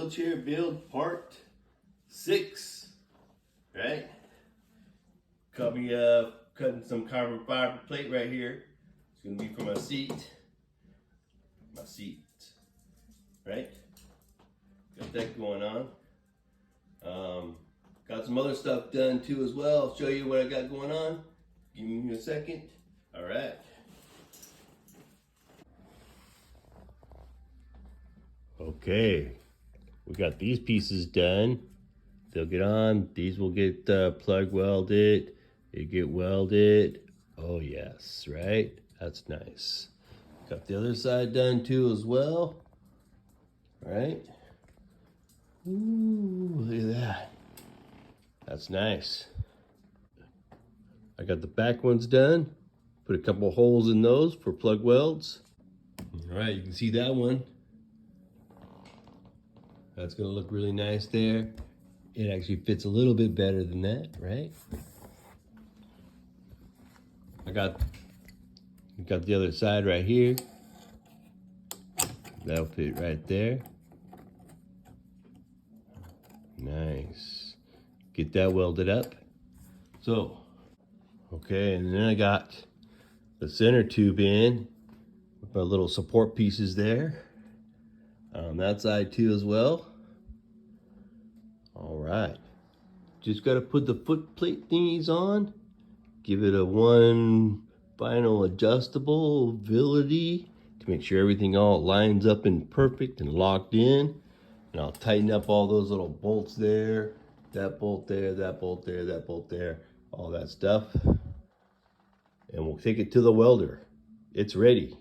wheelchair build part 6, right? Cutting some carbon fiber plate right here. It's gonna be for my seat, right? Got that going on. Got some other stuff done too as well. I'll show you what I got going on. Give me a second. All right. Okay, we got these pieces done. They'll get on. These will get plug welded. They get welded. Oh yes, right? That's nice. Got the other side done too as well. Right? Ooh, look at that. That's nice. I got the back ones done. Put a couple holes in those for plug welds. All right, you can see that one. That's gonna look really nice there. It actually fits a little bit better than that, right? I got the other side right here. That'll fit right there. Nice. Get that welded up. So, okay, and then I got the center tube in with my little support pieces there. On that side too as well. All right. Just got to put the foot plate thingies on. Give it a one final adjustability to make sure everything all lines up and perfect and locked in. And I'll tighten up all those little bolts there. That bolt there, that bolt there, that bolt there. All that stuff. And we'll take it to the welder. It's ready.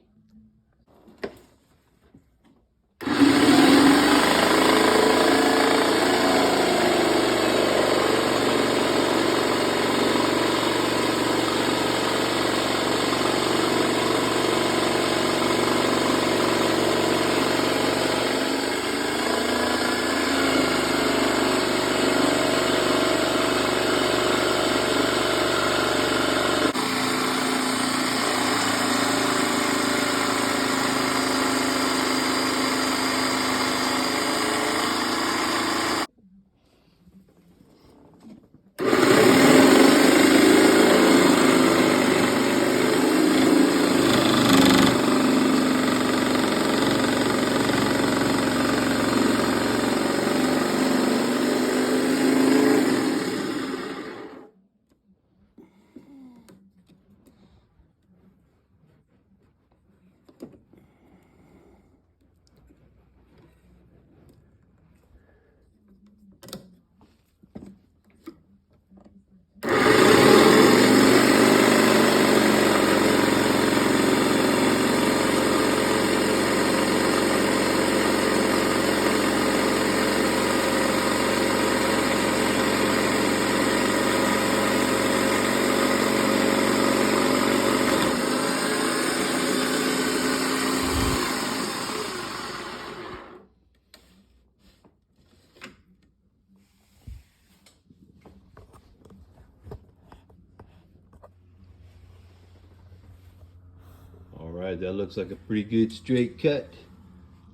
All right, that looks like a pretty good straight cut.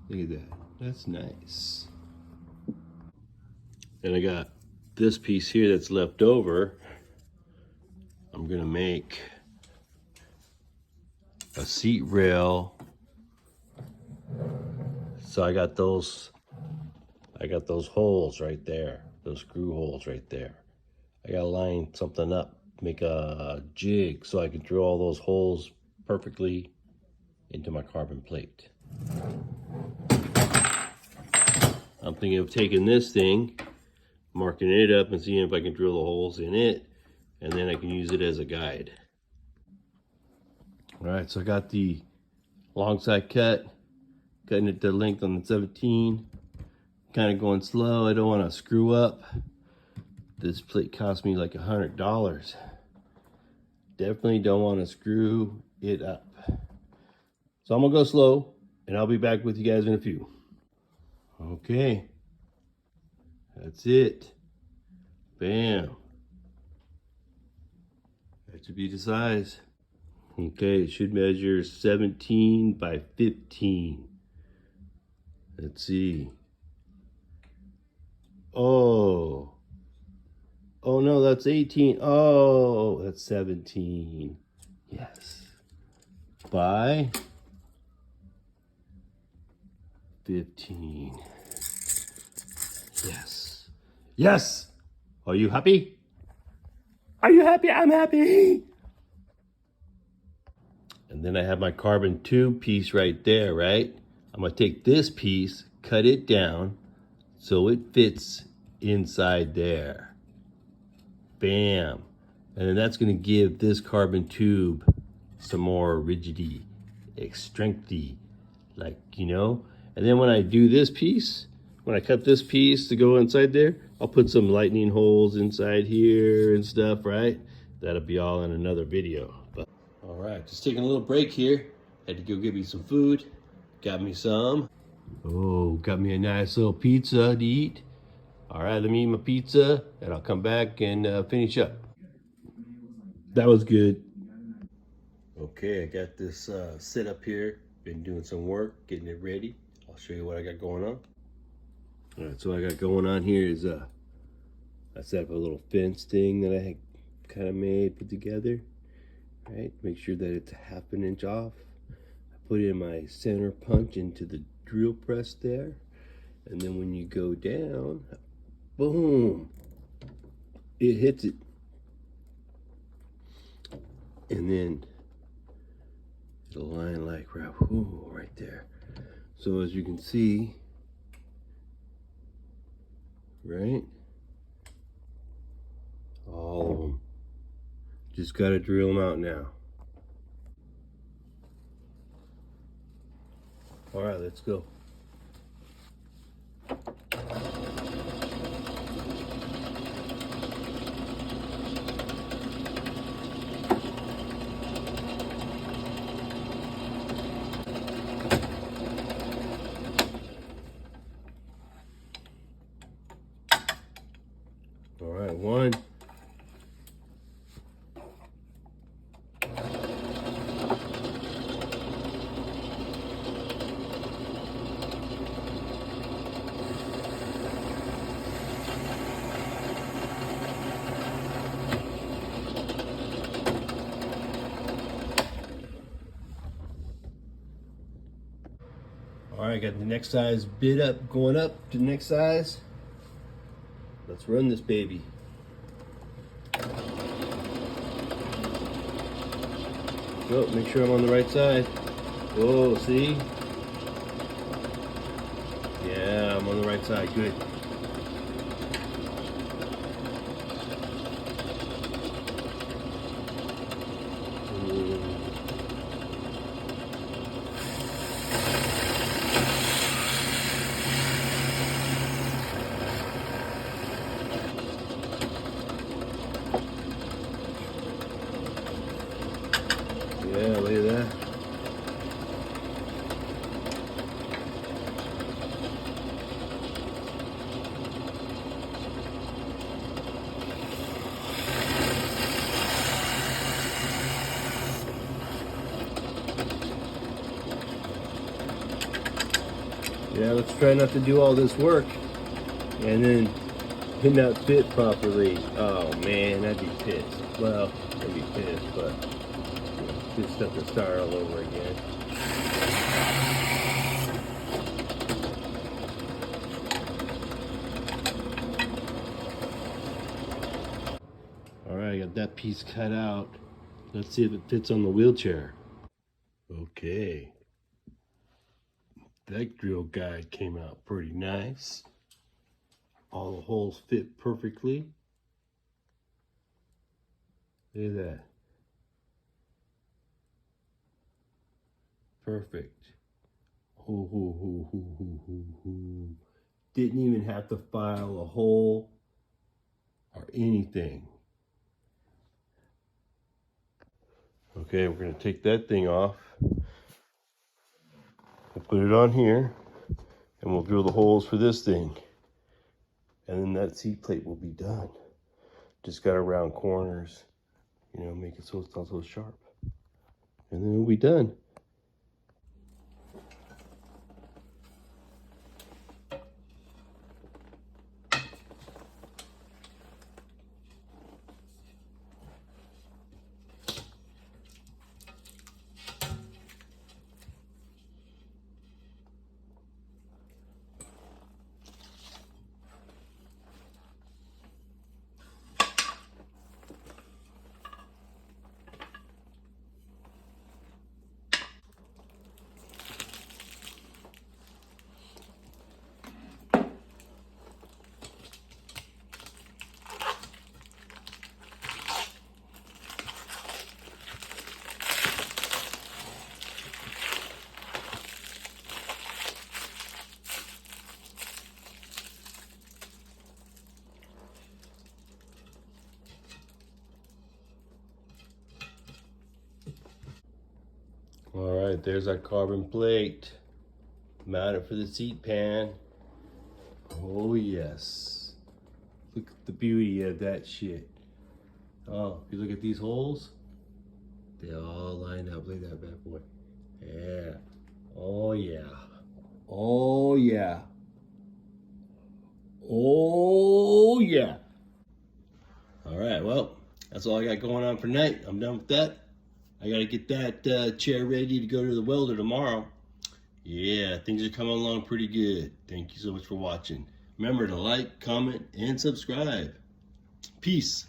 Look at that, that's nice. And I got this piece here that's left over. I'm gonna make a seat rail. So I got those holes right there, those screw holes right there. I gotta line something up, make a jig so I can drill all those holes perfectly into my carbon plate. I'm thinking of taking this thing, marking it up and seeing if I can drill the holes in it, and then I can use it as a guide. All right, so I got the long side cut, cutting it to length on the 17, kind of going slow. I don't want to screw up. This plate cost me like $100. Definitely don't want to screw it up. So I'm gonna go slow and I'll be back with you guys in a few. Okay, that's it. Bam. That should be the size. Okay, it should measure 17 by 15. Let's see. Oh. Oh no, that's 18. Oh, that's 17. Yes. By 15. Yes. Yes! Are you happy? Are you happy? I'm happy. And then I have my carbon tube piece right there, right? I'm gonna take this piece, cut it down so it fits inside there. Bam. And then that's gonna give this carbon tube some more rigidity, strengthy, like, you know? And then when I do this piece, when I cut this piece to go inside there, I'll put some lightning holes inside here and stuff, right? That'll be all in another video. But all right, just taking a little break here. Had to go get me some food. Got me some. Oh, got me a nice little pizza to eat. All right, let me eat my pizza and I'll come back and finish up. That was good. Okay, I got this set up here. Been doing some work, getting it ready. I'll show you what I got going on. All right, so what I got going on here is I set up a little fence thing that I kind of put together. Right, make sure that it's 1/2 inch off. I put in my center punch into the drill press there, and then when you go down, boom, it hits it, and then it'll line like right there. So as you can see, right, all of them. Just gotta drill them out now. All right, let's go. All right, one. All right, got the next size bit up, going up to the next size. Let's run this baby. Oh, make sure I'm on the right side. Whoa, see? Yeah, I'm on the right side, good. Yeah, look at that. Yeah, let's try not to do all this work and then it not fit properly. Oh man, I'd be pissed. Well, I'd be pissed, but just have to start all over again. All right, I got that piece cut out. Let's see if it fits on the wheelchair. Okay. That drill guide came out pretty nice. All the holes fit perfectly. Look at that. Perfect. Hoo, hoo, hoo, hoo, hoo, hoo, hoo. Didn't even have to file a hole or anything. Okay, we're gonna take that thing off. We'll put it on here and we'll drill the holes for this thing. And then that seat plate will be done. Just gotta round corners, you know, make it so it's not so sharp. And then it'll be done. All right, there's our carbon plate. Mounted for the seat pan. Oh yes. Look at the beauty of that shit. Oh, if you look at these holes, they all line up. Look at that bad boy. Yeah. Oh yeah. Oh yeah. Oh yeah. All right, well, that's all I got going on for tonight. I'm done with that. I gotta get that chair ready to go to the welder tomorrow. Yeah, things are coming along pretty good. Thank you so much for watching. Remember to like, comment, and subscribe. Peace.